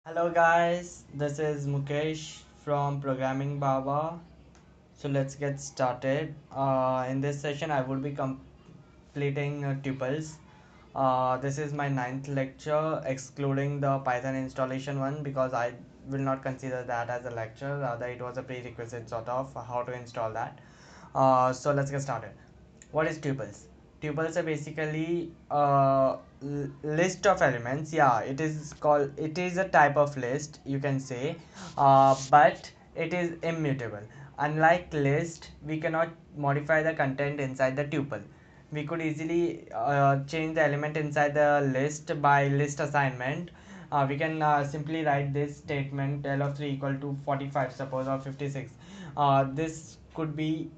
Hello guys, this is Mukesh from Programming Baba. So let's get started. In this session, I will be completing tuples. This is my ninth lecture, excluding the Python installation one because I will not consider that as a lecture. Rather, it was a prerequisite sort of how to install that. So let's get started. What is tuples? Tuples are basically a list of elements. Yeah, it is a type of list, you can say, but it is immutable. Unlike list, we cannot modify the content inside the tuple. We could easily change the element inside the list by list assignment. We can simply write this statement L of 3 equal to 45, suppose, or 56. This could be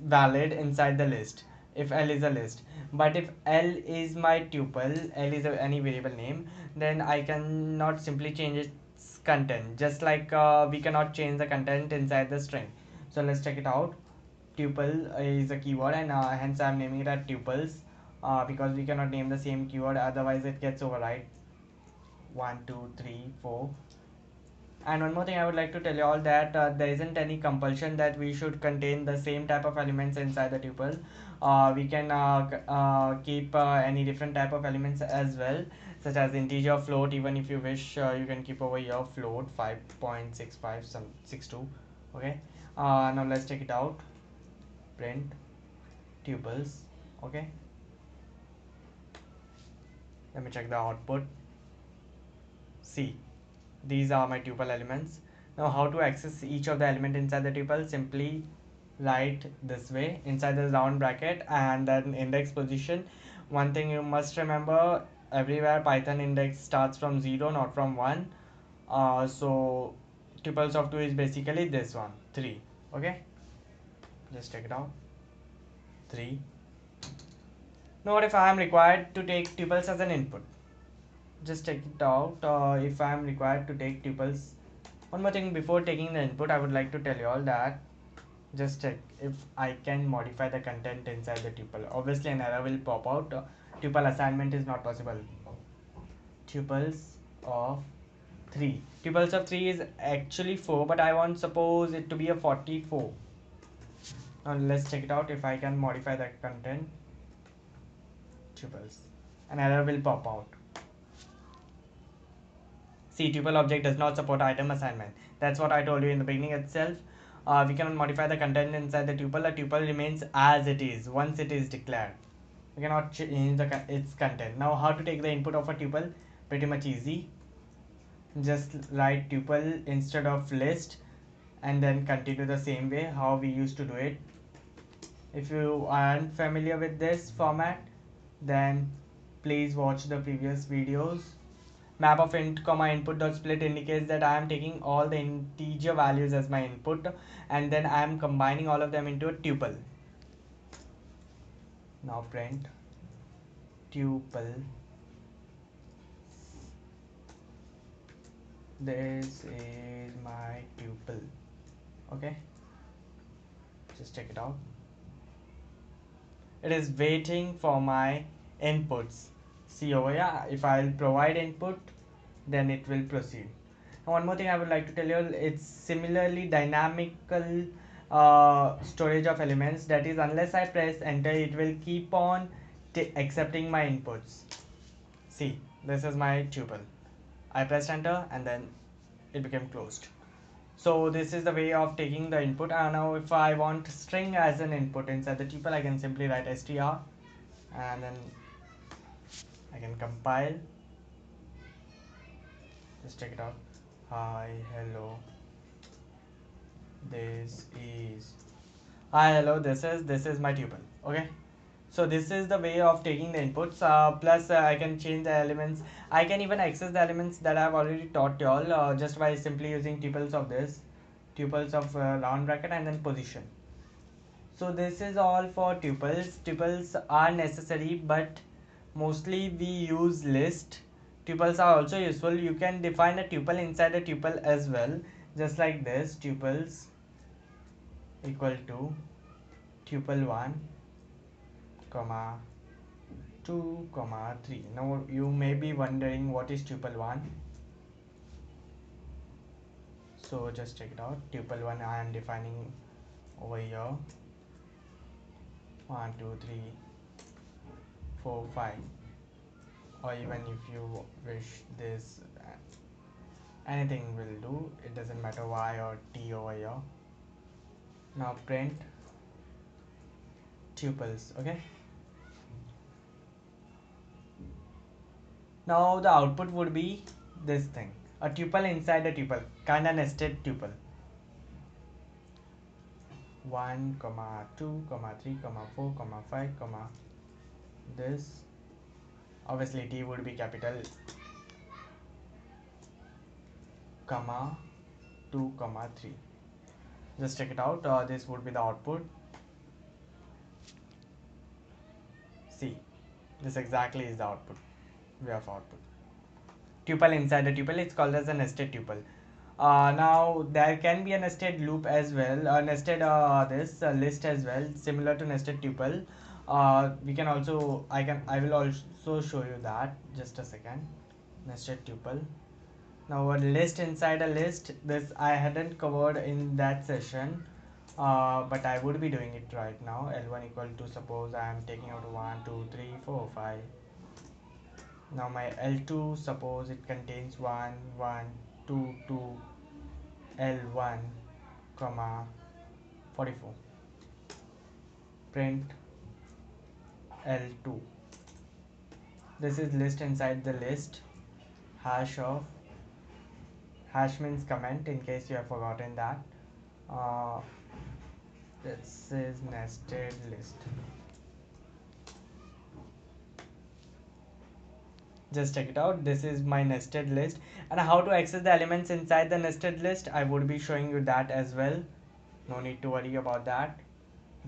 valid inside the list if L is a list, but if L is my tuple, L is any variable name, then I cannot simply change its content, just like we cannot change the content inside the string. So let's check it out. Tuple is a keyword, and hence I'm naming it as tuples, because we cannot name the same keyword, otherwise it gets override. 1 2 3 4. And one more thing I would like to tell you all that there isn't any compulsion that we should contain the same type of elements inside the tuple. We can keep any different type of elements as well, such as integer, float. Even if you wish, you can keep over here float 5.65 some 62. Okay. Now let's check it out. Print tuples. Okay. Let me check the output. See, these are my tuple elements. Now how to access each of the element inside the tuple? Simply write this way inside the round bracket and then index position. One thing you must remember, everywhere Python index starts from 0, not from 1. So tuples of 2 is basically this one, 3. Okay, just check it out. 3. Now what if I am required to take tuples as an input? Just check it out. If I am required to take tuples, one more thing before taking the input, I would like to tell you all that just check if I can modify the content inside the tuple. Obviously an error will pop out. Tuple assignment is not possible. Tuples of 3. Tuples of 3 is actually 4, but I want suppose it to be a 44. Now let's check it out if I can modify the content. Tuples. An error will pop out. See, tuple object does not support item assignment. That's what I told you in the beginning itself. We cannot modify the content inside the tuple. A tuple remains as it is once it is declared. We cannot change its content. Now how to take the input of a tuple? Pretty much easy. Just write tuple instead of list and then continue the same way how we used to do it. If you aren't familiar with this format, then please watch the previous videos. Map of int comma input dot split indicates that I am taking all the integer values as my input and then I am combining all of them into a tuple. Now print tuple. This is my tuple. Okay, just check it out. It is waiting for my inputs. See over here, if I'll provide input, then it will proceed. And one more thing I would like to tell you, it's similarly dynamical storage of elements. That is, unless I press enter, it will keep on accepting my inputs. See, this is my tuple. I pressed enter and then it became closed. So this is the way of taking the input. And now if I want string as an input inside the tuple, I can simply write str and then I can compile. Just check it out. Hi, hello. This is hi, hello. This is my tuple. Okay. So this is the way of taking the inputs. Plus, I can change the elements. I can even access the elements that I've already taught you all just by simply using tuples of this, tuples of round bracket and then position. So this is all for tuples. Tuples are necessary, but mostly we use list. Tuples are also useful. You can define a tuple inside a tuple as well, just like this. Tuples equal to tuple 1 comma 2 comma 3. Now you may be wondering what is tuple 1. So just check it out. Tuple 1 I am defining over here. 1 2 3 4 5, or even if you wish this, anything will do, it doesn't matter y or t over here. Now print tuples. Okay, now the output would be this thing, a tuple inside a tuple, kind of nested tuple. 1 comma 2 comma 3 comma 4 comma 5 comma this, obviously t would be capital, comma 2 comma 3. Just check it out. This would be the output. See, this exactly is the output. We have output. Tuple inside a tuple, it's called as a nested tuple. Now there can be a nested loop as well, nested this list as well, similar to nested tuple. We can also, I will also show you that. Just a second. Nested tuple. Now a list inside a list, this I hadn't covered in that session, but I would be doing it right now. L1 equal to, suppose I am taking out 1 2 3 4 5. Now my L2, suppose it contains 1 1 2 2 L1 comma 44. Print L2. This is list inside the list. Hash means comment, in case you have forgotten that. This is nested list. Just check it out. This is my nested list, and how to access the elements inside the nested list, I would be showing you that as well. No need to worry about that.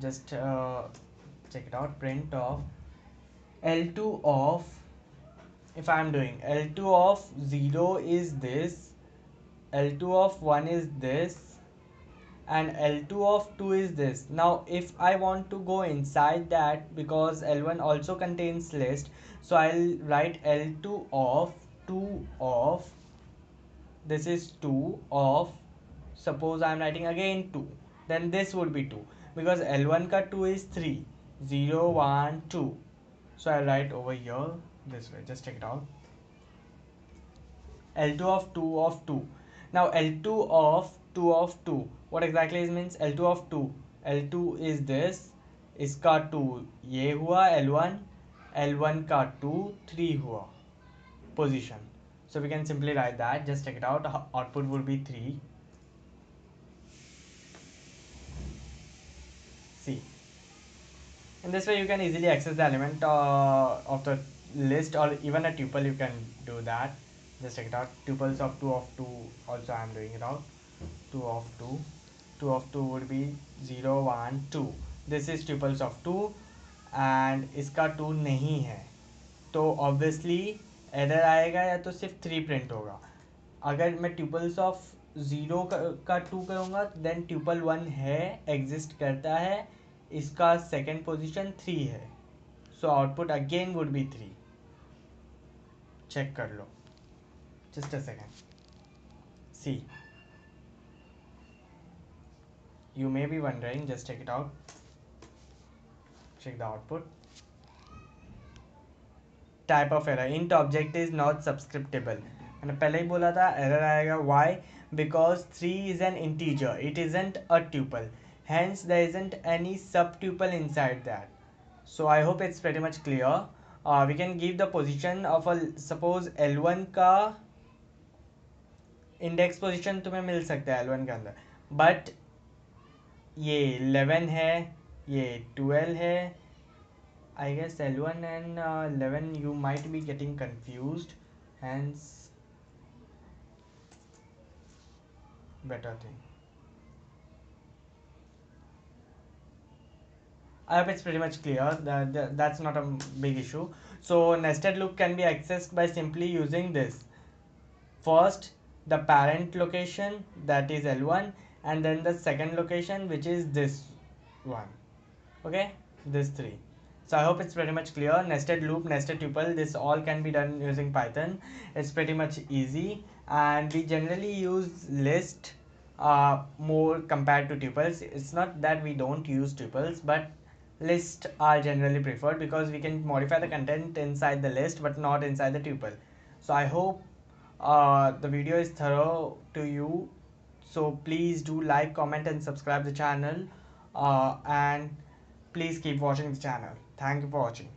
Just check it out. Print of L2 of, if I am doing L2 of 0 is this, L2 of 1 is this, and L2 of 2 is this. Now if I want to go inside that, because L1 also contains list, so I'll write L2 of 2 of, this is 2 of, suppose I'm writing again 2, then this would be 2, because L1 ka 2 is 3, 0 1 2. So I write over here this way. Just check it out. L2 of 2 of 2. Now L2 of 2 of 2, what exactly it means? L2 of 2, L2 is this, इसका 2 ये हुआ L1, L1 का 2 3 हुआ position. So we can simply write that. Just check it out. Output would be 3. See, in this way you can easily access the element of the list, or even a tuple you can do that. Just check it out. Tuples of 2 of 2 also I am doing it out. 2 of 2, 2 of 2 would be 0 1 2. This is tuples of 2 and इसका 2 नहीं है, तो obviously error आएगा या तो सिर्फ 3 print होगा. अगर मैं ट्यूपल्स ऑफ 0 का 2 करूँगा, देन ट्यूपल 1 है, एग्जिस्ट करता है, इसका सेकेंड पोजीशन 3 है, so output again would be 3. Check कर लो. Just a second. See, you may be wondering, just check it out. Check the output. Type of error, int object is not subscriptable. मैंने पहले ही बोला था error आएगा. Why? Because 3 is an integer, it isn't a tuple, hence there isn't any subtuple inside that. So I hope it's pretty much clear. We can give the position of a, suppose L1 का index position तुम्हें मिल सकता है L1 के अंदर, but ये 11 है, ये 12 है. I guess L1 and 11 you might be getting confused, hence better thing. I hope it's pretty much clear. That's not a big issue. So nested loop can be accessed by simply using this. First, the parent location, that is L1, and then the second location, which is this one. Okay, this 3. So I hope it's pretty much clear. Nested loop, nested tuple, this all can be done using Python. It's pretty much easy, and we generally use list more compared to tuples. It's not that we don't use tuples, but lists are generally preferred because we can modify the content inside the list but not inside the tuple. So I hope the video is thorough to you. So please do like, comment, and subscribe the channel. And please keep watching the channel. Thank you for watching.